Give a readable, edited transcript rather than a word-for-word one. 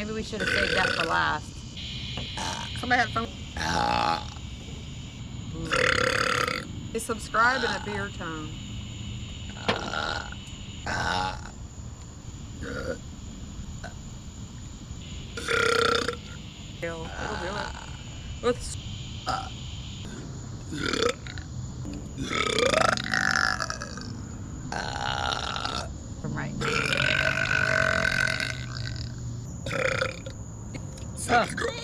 Maybe we should have saved that for last. Somebody had phone. They subscribe in a beer tone. It'll do it. With From right. subscribe.